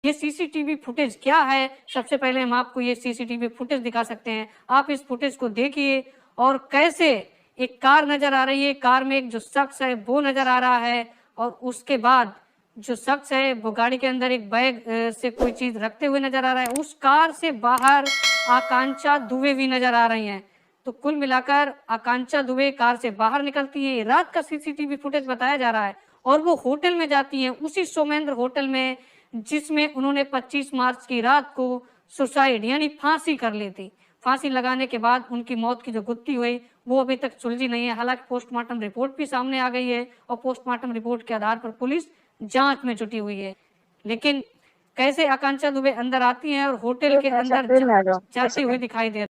ये CCTV footage क्या है? सबसे पहले हम आपको ये सीसीटीवी फुटेज दिखा सकते हैं। आप इस फुटेज को देखिए और कैसे एक कार नजर आ रही है, कार में एक जो शख्स है वो नजर आ रहा है और उसके बाद जो शख्स है वो गाड़ी के अंदर एक बैग से कोई चीज रखते हुए नजर आ रहा है। उस कार से बाहर आकांक्षा दुबे भी नजर आ रही हैं। तो कुल मिलाकर आकांक्षा दुबे कार से बाहर निकलती है, रात का सीसीटीवी फुटेज बताया जा रहा है और वो होटल में जाती हैं, उसी सोमेंद्र होटल में जिसमें उन्होंने 25 मार्च की रात को सुसाइड यानी फांसी कर ली थी। फांसी लगाने के बाद उनकी मौत की जो गुत्थी हुई वो अभी तक सुलझी नहीं है। हालांकि पोस्टमार्टम रिपोर्ट भी सामने आ गई है और पोस्टमार्टम रिपोर्ट के आधार पर पुलिस जांच में जुटी हुई है। लेकिन कैसे आकांक्षा दुबे अंदर आती हैं और होटल के अंदर जाती हुई दिखाई दे